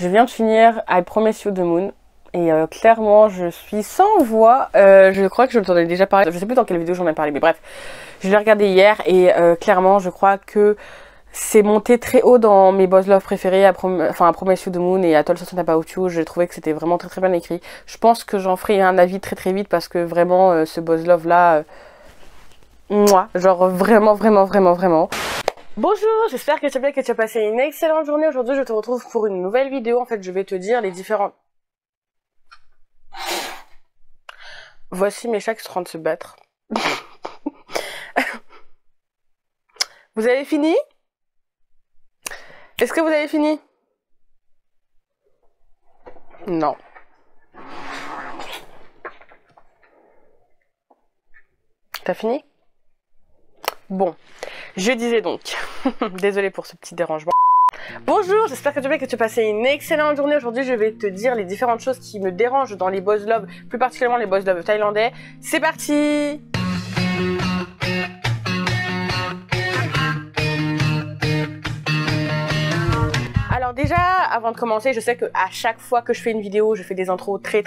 Je viens de finir I Promise You the Moon. Et clairement, je suis sans voix. Je crois que je t'en ai déjà parlé. Je sais plus dans quelle vidéo j'en ai parlé, mais bref. Je l'ai regardé hier et clairement, je crois que c'est monté très haut dans mes boys love préférés. I Promise You the Moon et Atoll Something About You. J'ai trouvé que c'était vraiment très très bien écrit. Je pense que j'en ferai un avis très très vite parce que vraiment, ce boys love là, moi, genre vraiment. Bonjour, j'espère que tu vas bien, que tu as passé une excellente journée. Aujourd'hui, je te retrouve pour une nouvelle vidéo. En fait, je vais te dire les différentes... Voici mes chats qui sont en train de se battre. Vous avez fini? Est-ce que vous avez fini? Non. T'as fini? Bon, je disais donc, désolée pour ce petit dérangement. Bonjour, j'espère que tu vas bien, que tu as passé une excellente journée. Aujourd'hui, je vais te dire les différentes choses qui me dérangent dans les boys love, plus particulièrement les boys love thaïlandais. C'est parti! Alors déjà, avant de commencer, je sais que à chaque fois que je fais une vidéo, je fais des intros très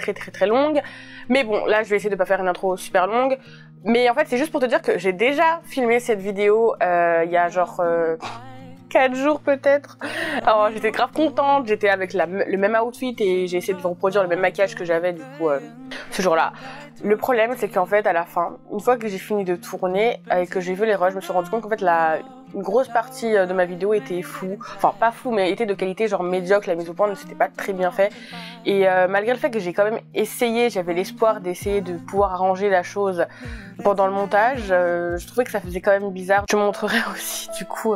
longues. Mais bon, là, je vais essayer de pas faire une intro super longue. Mais en fait, c'est juste pour te dire que j'ai déjà filmé cette vidéo il y a genre 4 jours peut-être. Alors j'étais grave contente, j'étais avec le même outfit et j'ai essayé de reproduire le même maquillage que j'avais du coup ce jour-là. Le problème c'est qu'en fait à la fin, une fois que j'ai fini de tourner et que j'ai vu les rushs, je me suis rendu compte qu'en fait une grosse partie de ma vidéo était floue, enfin pas floue mais était de qualité genre médiocre, la mise au point ne s'était pas très bien fait et malgré le fait que j'ai quand même essayé, j'avais l'espoir d'essayer de pouvoir arranger la chose pendant le montage, je trouvais que ça faisait quand même bizarre. Je te montrerai aussi du coup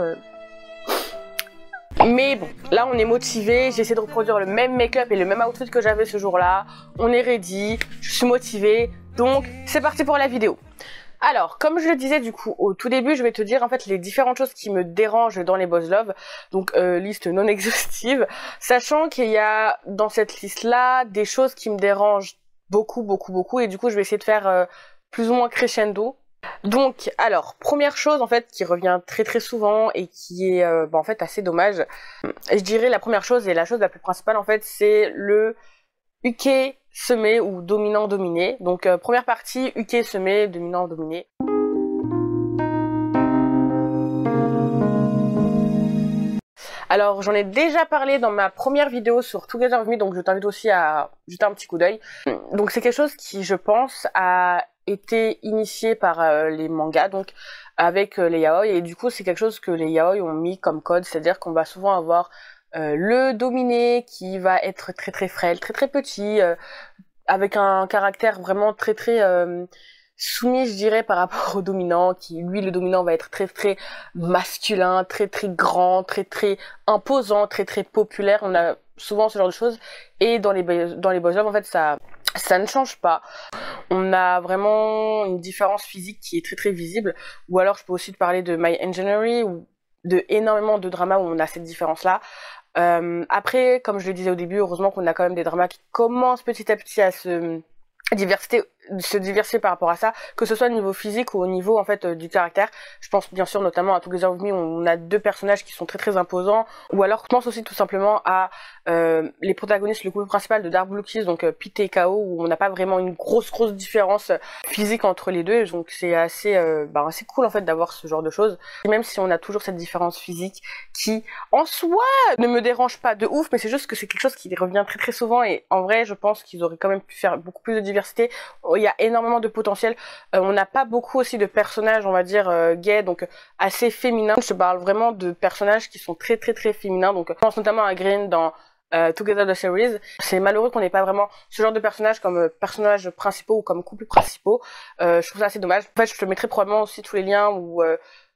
mais bon, là on est motivé, j'essaie de reproduire le même make-up et le même outfit que j'avais ce jour-là. On est ready, je suis motivée, donc c'est parti pour la vidéo. Alors, comme je le disais du coup au tout début, je vais te dire en fait les différentes choses qui me dérangent dans les boys love, donc liste non exhaustive, sachant qu'il y a dans cette liste-là des choses qui me dérangent beaucoup et du coup je vais essayer de faire plus ou moins crescendo. Donc, alors, première chose en fait qui revient très souvent et qui est en fait assez dommage, je dirais la première chose et la chose la plus principale en fait, c'est le uke semé ou dominant dominé. Donc première partie, uke semé, dominant dominé. Alors j'en ai déjà parlé dans ma première vidéo sur Together With Me, donc je t'invite aussi à jeter un petit coup d'œil. Donc c'est quelque chose qui je pense a été initié par les mangas, donc avec les yaoi, et du coup c'est quelque chose que les yaoi ont mis comme code, c'est-à-dire qu'on va souvent avoir le dominé qui va être très frêle, très petit, avec un caractère vraiment très soumis, je dirais, par rapport au dominant, qui lui le dominant va être très masculin, très grand, très imposant, très populaire. On a souvent ce genre de choses, et dans les boys love en fait ça ne change pas. On a vraiment une différence physique qui est très visible, ou alors je peux aussi te parler de My Engineering ou de énormément de dramas où on a cette différence là. Après, comme je le disais au début, heureusement qu'on a quand même des dramas qui commencent petit à petit à se diversifier par rapport à ça, que ce soit au niveau physique ou au niveau en fait du caractère. Je pense bien sûr notamment à Together With Me où on a deux personnages qui sont très imposants, ou alors je pense aussi tout simplement à les protagonistes, le couple principal de Dark Blue Kiss, donc Pete et Kao, où on n'a pas vraiment une grosse différence physique entre les deux, donc c'est assez cool en fait d'avoir ce genre de choses, et même si on a toujours cette différence physique qui en soi ne me dérange pas de ouf, mais c'est juste que c'est quelque chose qui revient très souvent, et en vrai je pense qu'ils auraient quand même pu faire beaucoup plus de diversité. Il y a énormément de potentiel. On n'a pas beaucoup aussi de personnages, on va dire, gays, donc assez féminins. Je parle vraiment de personnages qui sont très féminins, donc je pense notamment à Green dans Together the Series. C'est malheureux qu'on n'ait pas vraiment ce genre de personnages comme personnages principaux ou comme couples principaux. Je trouve ça assez dommage. En fait, je te mettrai probablement aussi tous les liens ou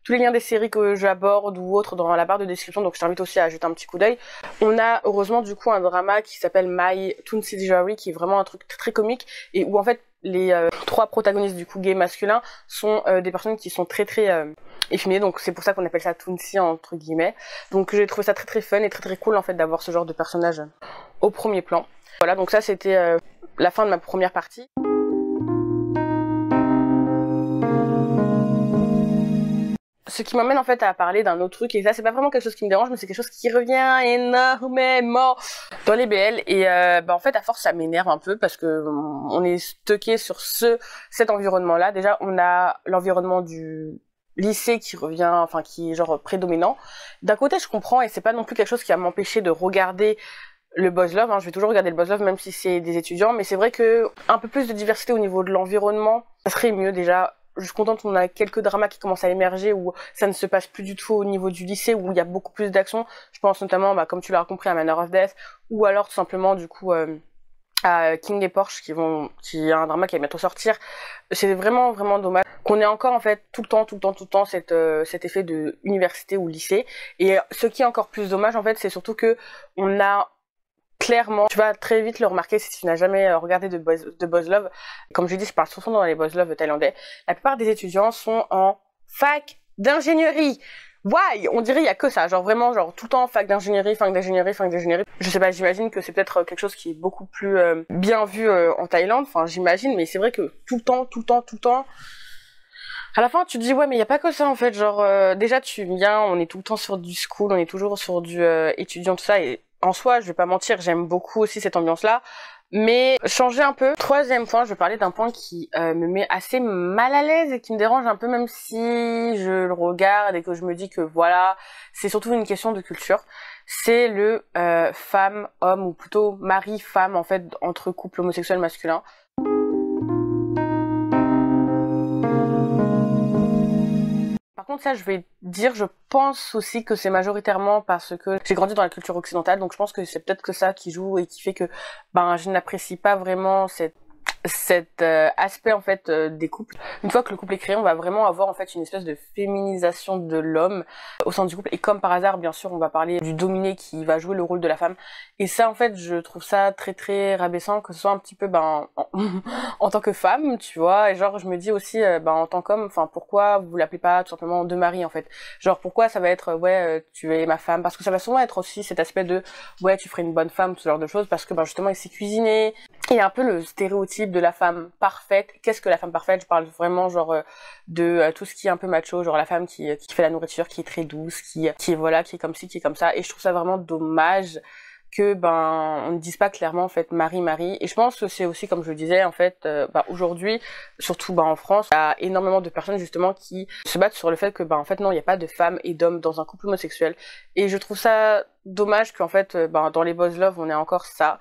tous les liens des séries que j'aborde ou autres dans la barre de description, donc je t'invite aussi à jeter un petit coup d'œil. On a heureusement du coup un drama qui s'appelle My Toonsie Diary, qui est vraiment un truc très comique, et où en fait les trois protagonistes du coup gays masculins sont des personnes qui sont très efféminées, donc c'est pour ça qu'on appelle ça Toonsie entre guillemets. Donc j'ai trouvé ça très fun et très cool en fait d'avoir ce genre de personnage au premier plan. Voilà, donc ça c'était la fin de ma première partie. Ce qui m'amène en fait à parler d'un autre truc, et ça c'est pas vraiment quelque chose qui me dérange, mais c'est quelque chose qui revient énormément dans les BL, et en fait à force ça m'énerve un peu, parce que on est stocké sur cet environnement-là. Déjà on a l'environnement du lycée qui revient, enfin qui est genre prédominant. D'un côté je comprends, et c'est pas non plus quelque chose qui va m'empêcher de regarder le boys love, je vais toujours regarder le boys love même si c'est des étudiants, mais c'est vrai que un peu plus de diversité au niveau de l'environnement, ça serait mieux. Déjà, je suis contente qu'on a quelques dramas qui commencent à émerger, où ça ne se passe plus du tout au niveau du lycée, où il y a beaucoup plus d'action. Je pense notamment, comme tu l'as compris, à Manor of Death, ou alors tout simplement du coup à King et Porsche qui est un drama qui va bientôt sortir. C'est vraiment dommage qu'on ait encore en fait tout le temps cet effet de université ou lycée. Et ce qui est encore plus dommage en fait, c'est surtout que on a clairement, tu vas très vite le remarquer si tu n'as jamais regardé de boys love. Comme je dis, je parle souvent dans les boys love thaïlandais. La plupart des étudiants sont en fac d'ingénierie. Why? On dirait il y a que ça, genre vraiment, genre tout le temps fac d'ingénierie. Je sais pas, j'imagine que c'est peut-être quelque chose qui est beaucoup plus bien vu en Thaïlande. Enfin, j'imagine, mais c'est vrai que tout le temps. À la fin, tu te dis ouais, mais il y a pas que ça en fait. Genre déjà tu viens, on est tout le temps sur du school, on est toujours sur du étudiant tout ça, et en soi, je vais pas mentir, j'aime beaucoup aussi cette ambiance-là, mais changer un peu. Troisième point, je vais parler d'un point qui me met assez mal à l'aise et qui me dérange un peu, même si je le regarde et que je me dis que voilà, c'est surtout une question de culture. C'est le femme-homme, ou plutôt mari-femme en fait, entre couples homosexuels masculins. Par contre, ça, je vais dire, je pense aussi que c'est majoritairement parce que j'ai grandi dans la culture occidentale, donc je pense que c'est peut-être que ça qui joue et qui fait que je n'apprécie pas vraiment cet aspect en fait des couples. Une fois que le couple est créé, on va vraiment avoir en fait une espèce de féminisation de l'homme au sein du couple, et comme par hasard, bien sûr, on va parler du dominé qui va jouer le rôle de la femme, et ça en fait je trouve ça très rabaissant, que ce soit un petit peu en tant que femme, tu vois, et genre je me dis aussi en tant qu'homme, enfin pourquoi vous l'appelez pas tout simplement de mari en fait, genre pourquoi ça va être tu es ma femme, parce que ça va souvent être aussi cet aspect de ouais tu ferais une bonne femme, ce genre de choses, parce que justement il sait cuisiner. Il y a un peu le stéréotype de la femme parfaite. Qu'est-ce que la femme parfaite? Je parle vraiment genre de tout ce qui est un peu macho, genre la femme qui fait la nourriture, qui est très douce, qui est comme ci, qui est comme ça. Et je trouve ça vraiment dommage que on ne dise pas clairement en fait mari. Et je pense que c'est aussi, comme je le disais en fait, aujourd'hui, surtout en France, il y a énormément de personnes justement qui se battent sur le fait que en fait non, il n'y a pas de femmes et d'hommes dans un couple homosexuel. Et je trouve ça dommage qu'en fait dans les boys love on ait encore ça.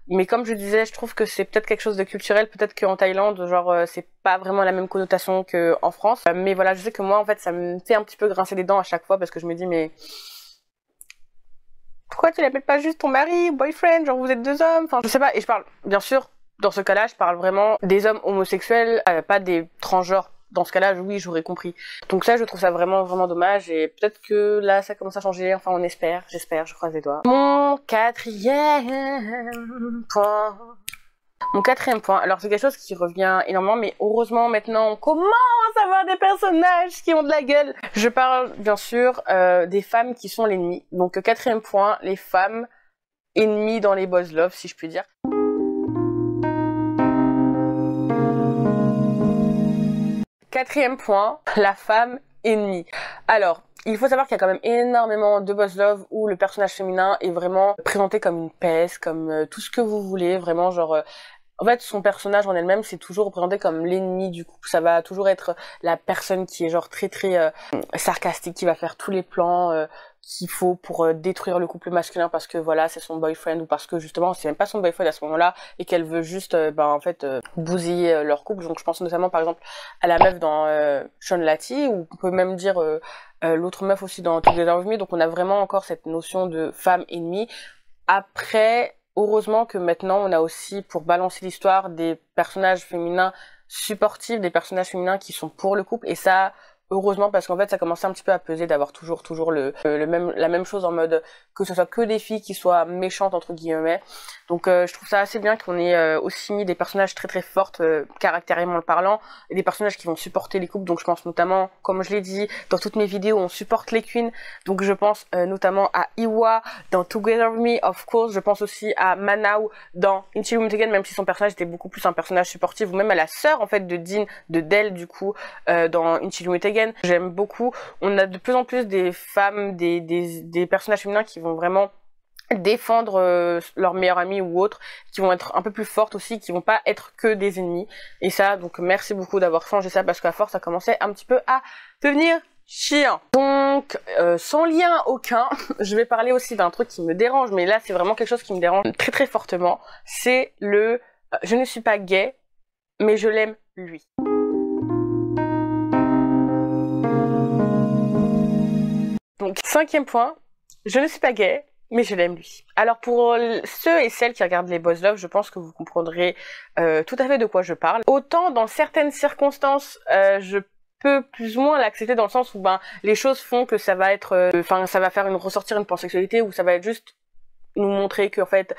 Mais comme je disais, je trouve que c'est peut-être quelque chose de culturel, peut-être qu'en Thaïlande, genre, c'est pas vraiment la même connotation qu'en France. Mais voilà, je sais que moi, en fait, ça me fait un petit peu grincer les dents à chaque fois, parce que je me dis, mais pourquoi tu l'appelles pas juste ton mari, boyfriend, genre vous êtes deux hommes, enfin je sais pas. Et je parle, bien sûr, dans ce cas-là, je parle vraiment des hommes homosexuels, pas des transgenres. Dans ce cas-là, oui, j'aurais compris. Donc ça, je trouve ça vraiment dommage, et peut-être que là, ça commence à changer, enfin on espère, j'espère, je croise les doigts. Mon quatrième point, alors c'est quelque chose qui revient énormément, mais heureusement maintenant on commence à avoir des personnages qui ont de la gueule. Je parle bien sûr des femmes qui sont l'ennemi. Donc quatrième point, les femmes ennemies dans les boys love, si je puis dire. Quatrième point, la femme ennemie. Alors, il faut savoir qu'il y a quand même énormément de boys love où le personnage féminin est vraiment présenté comme une peste, comme tout ce que vous voulez, vraiment genre... en fait, son personnage en elle-même, c'est toujours représenté comme l'ennemi du couple. Ça va toujours être la personne qui est genre très sarcastique, qui va faire tous les plans qu'il faut pour détruire le couple masculin parce que voilà, c'est son boyfriend, ou parce que justement, c'est même pas son boyfriend à ce moment-là et qu'elle veut juste bousiller leur couple. Donc je pense notamment par exemple à la meuf dans Sean Lati, ou on peut même dire l'autre meuf aussi dans Together With Me. Donc on a vraiment encore cette notion de femme ennemie. Après, heureusement que maintenant on a aussi, pour balancer l'histoire, des personnages féminins supportifs, des personnages féminins qui sont pour le couple, et ça, heureusement, parce qu'en fait ça commençait un petit peu à peser d'avoir toujours la même chose, en mode que ce soit que des filles qui soient méchantes entre guillemets. Donc je trouve ça assez bien qu'on ait aussi mis des personnages très très fortes, caractériellement parlant, et des personnages qui vont supporter les couples. Donc je pense notamment, comme je l'ai dit, dans toutes mes vidéos, on supporte les queens. Donc je pense notamment à Iwa dans Together With Me, of course. Je pense aussi à Manao dans Into You Meet Again, même si son personnage était beaucoup plus un personnage supportif, ou même à la sœur en fait de Dean, de Del du coup, dans Into You Meet Again. J'aime beaucoup. On a de plus en plus des femmes, des personnages féminins qui vont vraiment défendre leur meilleure amie ou autre, qui vont être un peu plus fortes aussi, qui vont pas être que des ennemis. Et ça, donc merci beaucoup d'avoir changé ça, parce qu'à force ça commençait un petit peu à devenir chiant. Donc sans lien aucun, je vais parler aussi d'un truc qui me dérange, mais là c'est vraiment quelque chose qui me dérange très très fortement. C'est le je ne suis pas gay, mais je l'aime lui. Donc 5e point, je ne suis pas gay, mais je l'aime lui. Alors pour ceux et celles qui regardent les Boys Love, je pense que vous comprendrez tout à fait de quoi je parle. Autant dans certaines circonstances, je peux plus ou moins l'accepter dans le sens où ben les choses font que ça va être, ça va faire ressortir une pansexualité, ou ça va être juste nous montrer que en fait,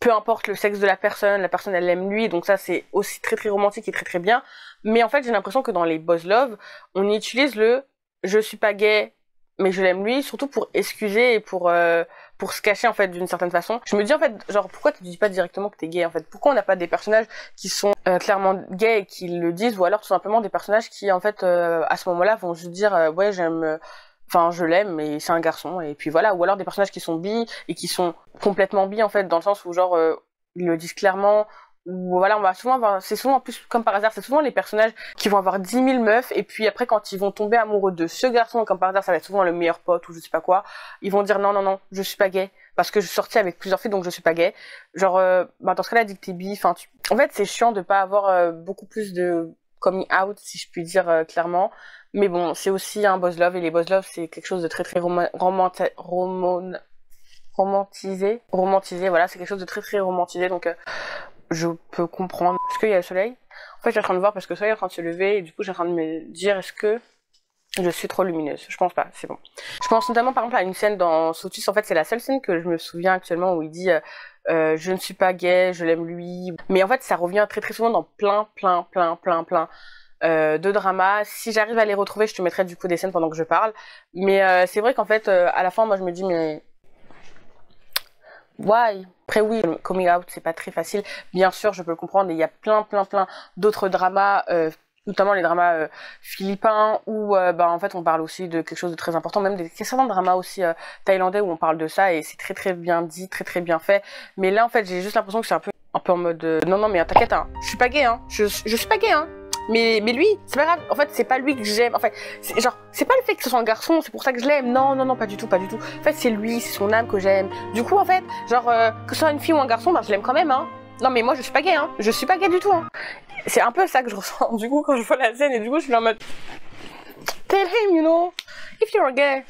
peu importe le sexe de la personne elle aime lui, donc ça c'est aussi très très romantique et très très bien. Mais en fait j'ai l'impression que dans les Boys Love, on utilise le je suis pas gay, mais je l'aime lui, surtout pour excuser et pour se cacher en fait d'une certaine façon. Je me dis en fait, genre pourquoi tu dis pas directement que t'es gay en fait? Pourquoi on n'a pas des personnages qui sont clairement gays et qui le disent, ou alors tout simplement des personnages qui en fait à ce moment-là vont juste dire ouais j'aime, enfin je l'aime mais c'est un garçon, et puis voilà. Ou alors des personnages qui sont bi et qui sont complètement bi en fait, dans le sens où genre ils le disent clairement. Ou voilà, on va souvent avoir, c'est souvent en plus comme par hasard, c'est souvent les personnages qui vont avoir 10 000 meufs, et puis après quand ils vont tomber amoureux de ce garçon, comme par hasard ça va être souvent le meilleur pote ou je sais pas quoi, ils vont dire non non non, je suis pas gay parce que je suis sortie avec plusieurs filles donc je suis pas gay. Genre dans ce cas-là, dis que t'es bi, enfin en fait c'est chiant de pas avoir beaucoup plus de coming out, si je puis dire clairement. Mais bon, c'est aussi un Boys Love, et les Boys Love c'est quelque chose de très très romantisé, voilà, c'est quelque chose de très très romantisé, donc je peux comprendre. Est-ce qu'il y a le soleil? En fait, je suis en train de voir parce que le soleil est en train de se lever, et du coup, je suis en train de me dire, est-ce que je suis trop lumineuse? Je pense pas, c'est bon. Je pense notamment, par exemple, à une scène dans Sotus. En fait, c'est la seule scène que je me souviens actuellement où il dit je ne suis pas gay, je l'aime lui. Mais en fait, ça revient très très souvent dans plein de dramas. Si j'arrive à les retrouver, je te mettrai du coup des scènes pendant que je parle. Mais c'est vrai qu'en fait, à la fin, moi, je me dis, mais why? Après oui, le coming out c'est pas très facile, bien sûr je peux le comprendre, et il y a plein d'autres dramas, notamment les dramas philippins, où en fait on parle aussi de quelque chose de très important, même des certains dramas aussi thaïlandais où on parle de ça, et c'est très très bien dit, très très bien fait. Mais là en fait j'ai juste l'impression que c'est un peu en mode non non mais t'inquiète hein, je suis pas gay hein, je suis pas gay hein. Mais lui, c'est pas grave. En fait, c'est pas lui que j'aime. En fait, c'est genre, c'est pas le fait que ce soit un garçon, c'est pour ça que je l'aime. Non, non, non, pas du tout, pas du tout. En fait, c'est lui, c'est son âme que j'aime. Du coup, en fait, genre, que ce soit une fille ou un garçon, je l'aime quand même, hein. Non, mais moi, je suis pas gay, hein. Je suis pas gay du tout, hein. C'est un peu ça que je ressens, du coup, quand je vois la scène, et du coup, je suis en mode, tell him, you know, if you're gay,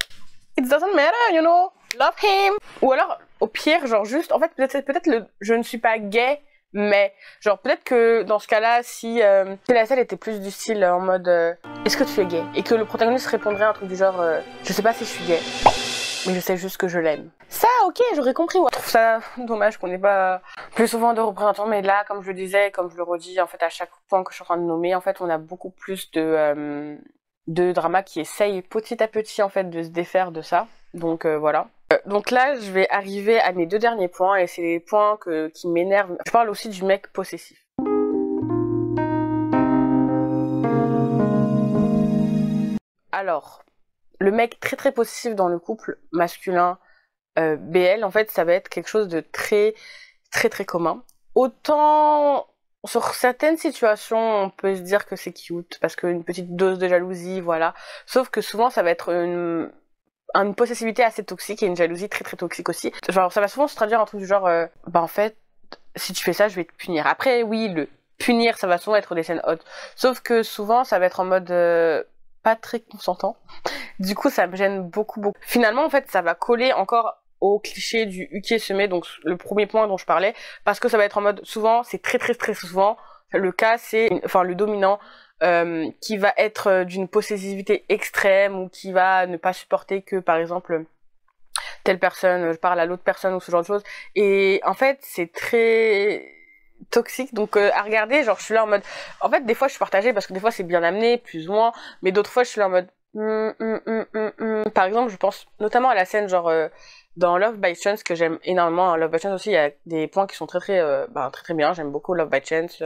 it doesn't matter, you know, love him. Ou alors, au pire, genre, juste, en fait, peut-être le je ne suis pas gay, mais genre peut-être que dans ce cas-là, si la scène était plus du style en mode est-ce que tu es gay, et que le protagoniste répondrait un truc du genre je sais pas si je suis gay, mais je sais juste que je l'aime. Ça, ok, j'aurais compris. Ouais. Je trouve ça dommage qu'on n'ait pas plus souvent de représentants, mais là, comme je le disais, comme je le redis, en fait, à chaque point que je suis en train de nommer, en fait, on a beaucoup plus de dramas qui essayent petit à petit en fait de se défaire de ça. Donc voilà. Donc là, je vais arriver à mes 2 derniers points, et c'est les points qui m'énervent. Je parle aussi du mec possessif. Alors, le mec très très possessif dans le couple masculin BL, en fait, ça va être quelque chose de très très commun. Autant sur certaines situations, on peut se dire que c'est cute, parce qu'une petite dose de jalousie, voilà. Sauf que souvent, ça va être une possessivité assez toxique, et une jalousie très très toxique aussi. Genre ça va souvent se traduire en truc du genre en fait si tu fais ça je vais te punir. Après oui, le punir ça va souvent être des scènes hautes, sauf que souvent ça va être en mode pas très consentant. Du coup ça me gêne beaucoup. Finalement en fait ça va coller encore au cliché du huquier semé, donc le premier point dont je parlais, parce que ça va être en mode souvent, c'est très souvent le cas, c'est enfin le dominant qui va être d'une possessivité extrême, ou qui va ne pas supporter que par exemple telle personne, je parle à l'autre personne ou ce genre de choses. Et en fait, c'est très toxique, donc à regarder, genre je suis là en mode, en fait des fois je suis partagée parce que des fois c'est bien amené, plus ou moins, mais d'autres fois je suis là en mode Par exemple, je pense notamment à la scène genre dans Love by Chance que j'aime énormément. Love by Chance aussi, il y a des points qui sont très très bien. J'aime beaucoup Love by Chance.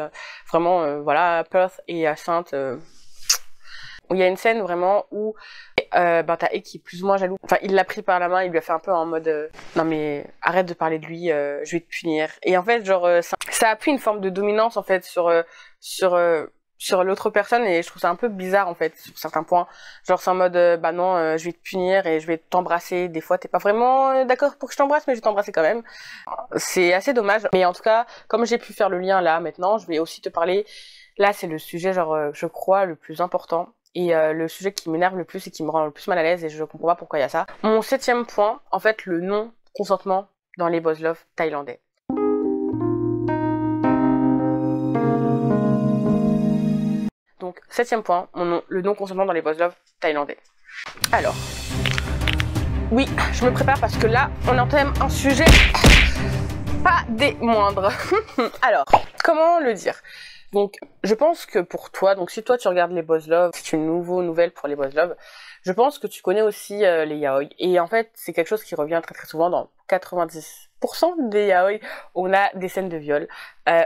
Vraiment, voilà, Perth et Sainte. Où il y a une scène vraiment où t'as E qui est plus ou moins jaloux. Enfin, il l'a pris par la main, il lui a fait un peu en mode non mais arrête de parler de lui, je vais te punir. Et en fait, genre ça appuie une forme de dominance en fait sur l'autre personne, et je trouve ça un peu bizarre en fait sur certains points. Genre c'est en mode bah non, je vais te punir et je vais t'embrasser. Des fois t'es pas vraiment d'accord pour que je t'embrasse, mais je vais t'embrasser quand même. C'est assez dommage. Mais en tout cas, comme j'ai pu faire le lien là maintenant, je vais aussi te parler. Là c'est le sujet genre je crois le plus important. Et le sujet qui m'énerve le plus et qui me rend le plus mal à l'aise, et je comprends pas pourquoi il y a ça. Mon 7e point, en fait, le non-consentement dans les boys love thaïlandais. Donc, 7e point, le non-consentement dans les boys love thaïlandais. Alors, oui, je me prépare parce que là, on entame un sujet pas des moindres. Alors, comment le dire ? Donc, je pense que pour toi, donc si toi tu regardes les boys love, c'est une nouvelle pour les boys love, je pense que tu connais aussi les yaoi. Et en fait, c'est quelque chose qui revient très très souvent dans 90% des yaoi. On a des scènes de viol,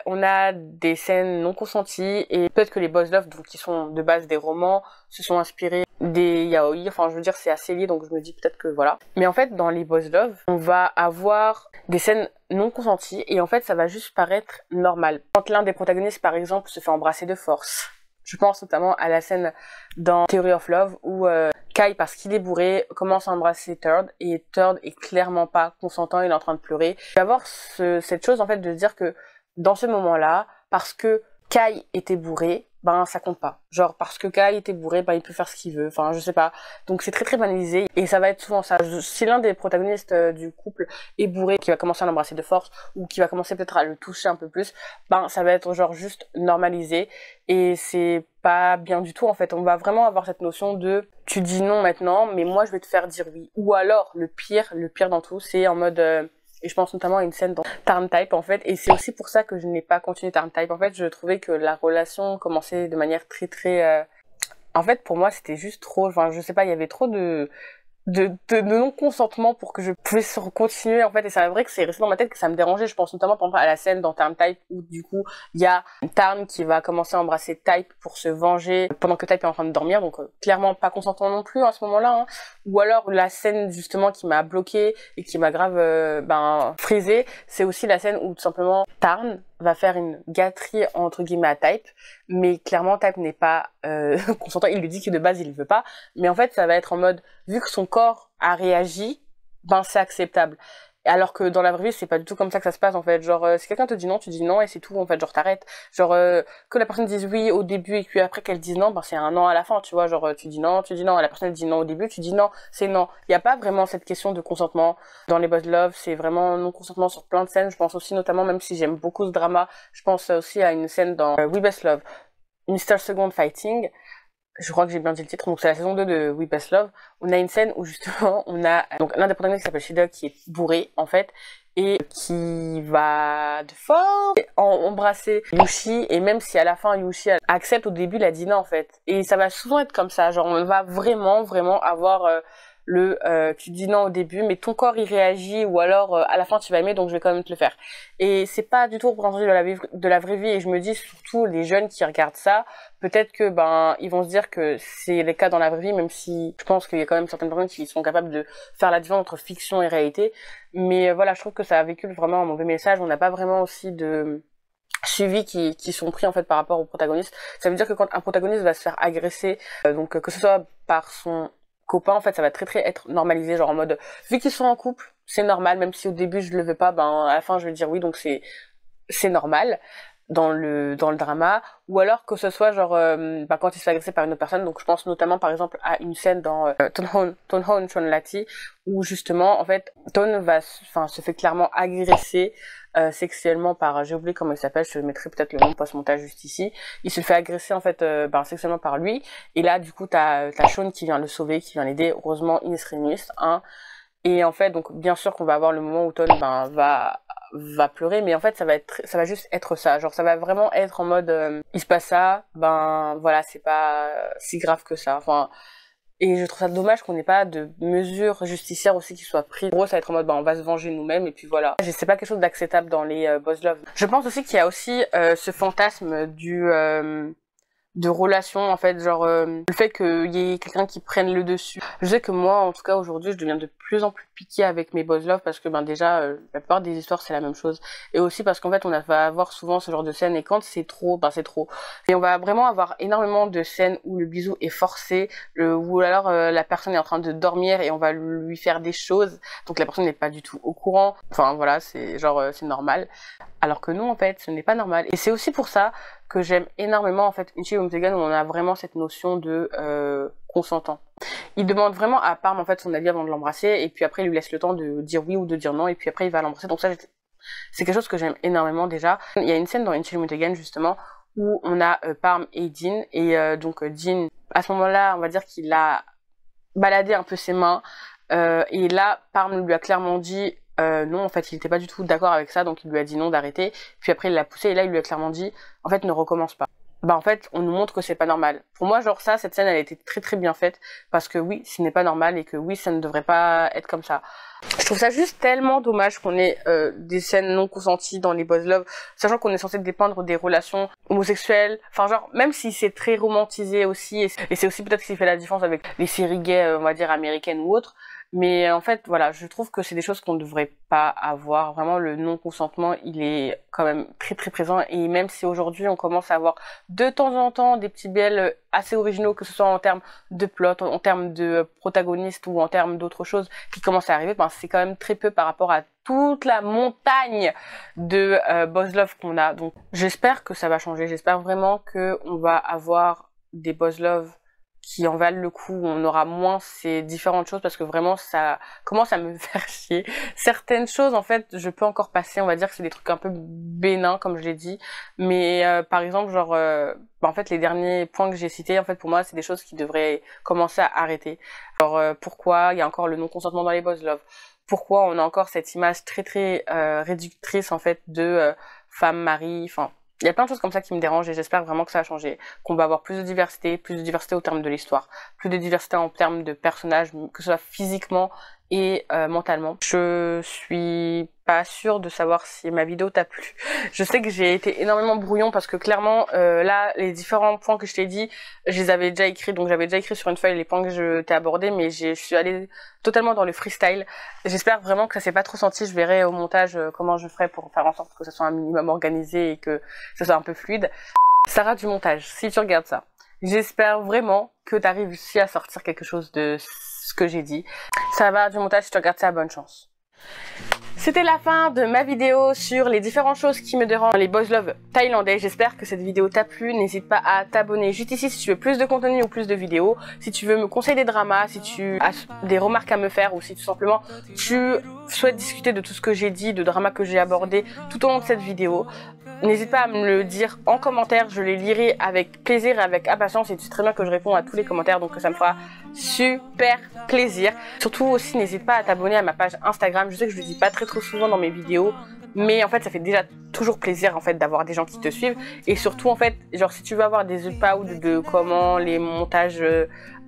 on a des scènes non consenties, et peut-être que les boys love, donc qui sont de base des romans, se sont inspirés des yaoi. Enfin, je veux dire, c'est assez lié, donc je me dis peut-être que voilà. Mais en fait, dans les boys love, on va avoir des scènes non consenties, et en fait, ça va juste paraître normal. Quand l'un des protagonistes, par exemple, se fait embrasser de force. Je pense notamment à la scène dans Theory of Love où Kai, parce qu'il est bourré, commence à embrasser Third, et Third est clairement pas consentant, il est en train de pleurer. Il va y avoir cette chose en fait de se dire que dans ce moment-là, parce que Kai était bourré, ben ça compte pas. Genre parce que Kai était bourré, ben il peut faire ce qu'il veut. Enfin, je sais pas. Donc c'est très très banalisé, et ça va être souvent ça. Si l'un des protagonistes du couple est bourré, qui va commencer à l'embrasser de force, ou qui va commencer peut-être à le toucher un peu plus, ben ça va être genre juste normalisé, et c'est pas bien du tout en fait. On va vraiment avoir cette notion de tu dis non maintenant, mais moi je vais te faire dire oui. Ou alors le pire dans tout, c'est en mode et je pense notamment à une scène dans Tarn Type en fait, et c'est aussi pour ça que je n'ai pas continué Tarn Type. En fait, je trouvais que la relation commençait de manière très très en fait, pour moi, c'était juste trop, enfin, je sais pas, il y avait trop de non-consentement pour que je puisse continuer, en fait. Et c'est vrai que c'est resté dans ma tête que ça me dérangeait. Je pense notamment, par exemple, à la scène dans Tarn Type où, du coup, il y a Tarn qui va commencer à embrasser Type pour se venger pendant que Type est en train de dormir. Donc, clairement, pas consentant non plus à ce moment-là, hein. Ou alors, la scène, justement, qui m'a bloquée et qui m'a grave, frisée, c'est aussi la scène où, tout simplement, Tarn va faire une gâterie, entre guillemets, à Type. Mais clairement, Type n'est pas consentant. Il lui dit que de base, il veut pas. Mais en fait, ça va être en mode, vu que son corps a réagi, ben c'est acceptable. Alors que dans la vraie vie, c'est pas du tout comme ça que ça se passe, en fait. Genre, si quelqu'un te dit non, tu dis non, et c'est tout, en fait. Genre, t'arrêtes. Genre, que la personne dise oui au début, et puis après qu'elle dise non, ben c'est un non à la fin, tu vois. Genre, tu dis non, et la personne dit non au début, tu dis non, c'est non. Il y a pas vraiment cette question de consentement dans les boys love. C'est vraiment non-consentement sur plein de scènes. Je pense aussi, notamment, même si j'aime beaucoup ce drama, je pense aussi à une scène dans We Best Love, Mr. Second Fighting. Je crois que j'ai bien dit le titre, donc c'est la saison 2 de We Best Love. On a une scène où justement on a donc l'un des protagonistes qui s'appelle Shida, qui est bourré en fait, et qui va de force embrasser Yushi, et même si à la fin Yushi accepte, au début il a dit non en fait. Et ça va souvent être comme ça, genre on va vraiment avoir tu dis non au début, mais ton corps il réagit, ou alors à la fin tu vas aimer, donc je vais quand même te le faire. Et c'est pas du tout représentatif de la vraie vie, et je me dis surtout les jeunes qui regardent ça, peut-être que ils vont se dire que c'est le cas dans la vraie vie, même si je pense qu'il y a quand même certaines personnes qui sont capables de faire la différence entre fiction et réalité. Mais voilà, je trouve que ça véhicule vraiment un mauvais message. On n'a pas vraiment aussi de suivi qui sont pris en fait par rapport aux protagonistes. Ça veut dire que quand un protagoniste va se faire agresser, donc que ce soit par son copain, en fait ça va très très être normalisé, genre en mode vu qu'ils sont en couple c'est normal, même si au début je le veux pas, à la fin je vais dire oui, donc c'est normal dans le drama. Ou alors que ce soit genre quand il se fait agresser par une autre personne. Donc je pense notamment par exemple à une scène dans Tonhon Chonlati, où justement en fait Ton se fait clairement agresser sexuellement par, j'ai oublié comment il s'appelle, je mettrai peut-être le nom post-montage juste ici. Il se fait agresser en fait sexuellement par lui, et là du coup t'as Sean qui vient le sauver, qui vient l'aider, heureusement in extremis, hein. Et en fait, donc bien sûr qu'on va avoir le moment où Ton va pleurer, mais en fait ça va juste être ça, genre ça va vraiment être en mode il se passe ça, ben voilà, c'est pas si grave que ça. Enfin, et je trouve ça dommage qu'on n'ait pas de mesures justicières aussi qui soient prises. En gros, ça va être en mode, on va se venger nous-mêmes, et puis voilà. C'est pas quelque chose d'acceptable dans les boss love. Je pense aussi qu'il y a aussi ce fantasme de relation, en fait, genre le fait qu'il y ait quelqu'un qui prenne le dessus. Je sais que moi, en tout cas aujourd'hui, je deviens de plus en plus piquée avec mes boss love parce que déjà la plupart des histoires c'est la même chose, et aussi parce qu'en fait va avoir souvent ce genre de scène, et quand c'est trop, c'est trop. Et on va vraiment avoir énormément de scènes où le bisou est forcé, ou alors la personne est en train de dormir et on va lui faire des choses, donc la personne n'est pas du tout au courant. Enfin voilà, c'est genre c'est normal. Alors que non, en fait, ce n'est pas normal. Et c'est aussi pour ça que j'aime énormément, en fait, Ichi Umetegan, où on a vraiment cette notion de consentant. Il demande vraiment à Parm, en fait, son avis avant de l'embrasser, et puis après, il lui laisse le temps de dire oui ou de dire non, et puis après, il va l'embrasser. Donc ça, c'est quelque chose que j'aime énormément, déjà. Il y a une scène dans Ichi Umetegan, justement, où on a Parm et Dean, et donc Dean, à ce moment-là, on va dire qu'il a baladé un peu ses mains, et là, Parm lui a clairement dit... non, en fait, il était pas du tout d'accord avec ça, donc il lui a dit non d'arrêter. Puis après, il l'a poussé et là, il lui a clairement dit, en fait, ne recommence pas. En fait, on nous montre que c'est pas normal. Pour moi, genre ça, cette scène, elle a été très très bien faite parce que oui, ce n'est pas normal et que oui, ça ne devrait pas être comme ça. Je trouve ça juste tellement dommage qu'on ait des scènes non consenties dans les boys love, sachant qu'on est censé dépeindre des relations homosexuelles. Enfin, genre, même si c'est très romantisé aussi, et c'est aussi peut-être ce qui fait la différence avec les séries gays, on va dire américaines ou autres. Mais en fait, voilà, je trouve que c'est des choses qu'on ne devrait pas avoir. Vraiment, le non-consentement, il est quand même très très présent. Et même si aujourd'hui, on commence à avoir de temps en temps des petits BL assez originaux, que ce soit en termes de plot, en termes de protagonistes ou en termes d'autres choses qui commencent à arriver, c'est quand même très peu par rapport à toute la montagne de boss love qu'on a. Donc, j'espère que ça va changer. J'espère vraiment qu'on va avoir des boss love qui en valent le coup, où on aura moins ces différentes choses, parce que vraiment ça commence à me faire chier. Certaines choses, en fait, je peux encore passer, on va dire que c'est des trucs un peu bénins, comme je l'ai dit, mais par exemple, genre, en fait, les derniers points que j'ai cités, en fait, pour moi, c'est des choses qui devraient commencer à arrêter. Genre, pourquoi il y a encore le non-consentement dans les boys love? Pourquoi on a encore cette image très très réductrice, en fait, de femme, mari, enfin... Il y a plein de choses comme ça qui me dérangent et j'espère vraiment que ça va changer, qu'on va avoir plus de diversité au terme de l'histoire, plus de diversité en termes de personnages, que ce soit physiquement et mentalement. Je suis pas sûre de savoir si ma vidéo t'a plu. Je sais que j'ai été énormément brouillon parce que clairement là les différents points que je t'ai dit, je les avais déjà écrits, donc j'avais déjà écrit sur une feuille les points que je t'ai abordés, mais je suis allée totalement dans le freestyle. J'espère vraiment que ça s'est pas trop senti. Je verrai au montage comment je ferai pour faire en sorte que ça soit un minimum organisé et que ça soit un peu fluide. Sarah du montage, si tu regardes ça, j'espère vraiment que tu arrives aussi à sortir quelque chose de ce que j'ai dit. Ça va du montage, si tu regardes ça, bonne chance. C'était la fin de ma vidéo sur les différentes choses qui me dérangent dans les boys love thaïlandais. J'espère que cette vidéo t'a plu. N'hésite pas à t'abonner juste ici si tu veux plus de contenu ou plus de vidéos. Si tu veux me conseiller des dramas, si tu as des remarques à me faire ou si tout simplement tu souhaites discuter de tout ce que j'ai dit, de dramas que j'ai abordé tout au long de cette vidéo. N'hésite pas à me le dire en commentaire, je les lirai avec plaisir et avec impatience, et tu sais très bien que je réponds à tous les commentaires, donc ça me fera super plaisir. Surtout aussi, n'hésite pas à t'abonner à ma page Instagram. Je sais que je le dis pas très souvent dans mes vidéos, mais en fait ça fait déjà toujours plaisir en fait d'avoir des gens qui te suivent, et surtout en fait genre si tu veux avoir des uploads de comment les montages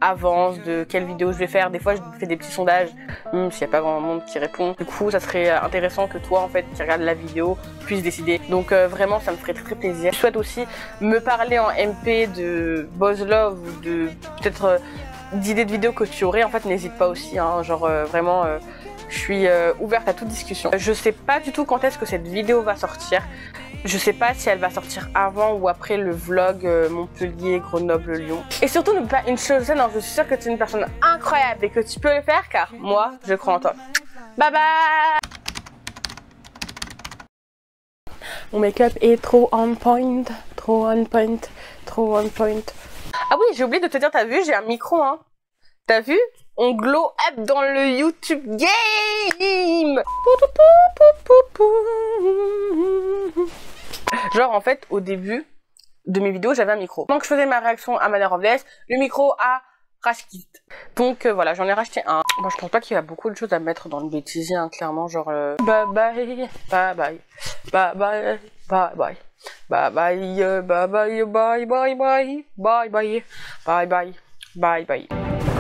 avancent, de quelle vidéo je vais faire, des fois je fais des petits sondages s'il n'y a pas grand monde qui répond, du coup ça serait intéressant que toi en fait qui regarde la vidéo puisse décider, donc vraiment ça me ferait très plaisir. Je souhaite aussi me parler en MP de boss love ou de peut-être d'idées de vidéos que tu aurais, en fait n'hésite pas aussi hein, genre vraiment je suis ouverte à toute discussion. Je sais pas du tout quand est-ce que cette vidéo va sortir. Je sais pas si elle va sortir avant ou après le vlog Montpellier, Grenoble, Lyon. Et surtout n'oublie pas une chose, non, je suis sûre que tu es une personne incroyable et que tu peux le faire, car moi, je crois en toi. Bye bye. Mon make-up est trop on point, trop on point, trop on point. Ah oui, j'ai oublié de te dire, t'as vu, j'ai un micro, hein. T'as vu? On glow up dans le YouTube game. Genre en fait au début de mes vidéos j'avais un micro. Donc je faisais ma réaction à Manner of Less, le micro a Rashkit. Donc voilà, j'en ai racheté un. Bon, je pense pas qu'il y a beaucoup de choses à mettre dans le bêtisier, hein, clairement, genre bye bye, bye bye, bye bye, bye bye, bye bye, bye bye, bye bye, bye bye, bye bye, bye bye, bye bye.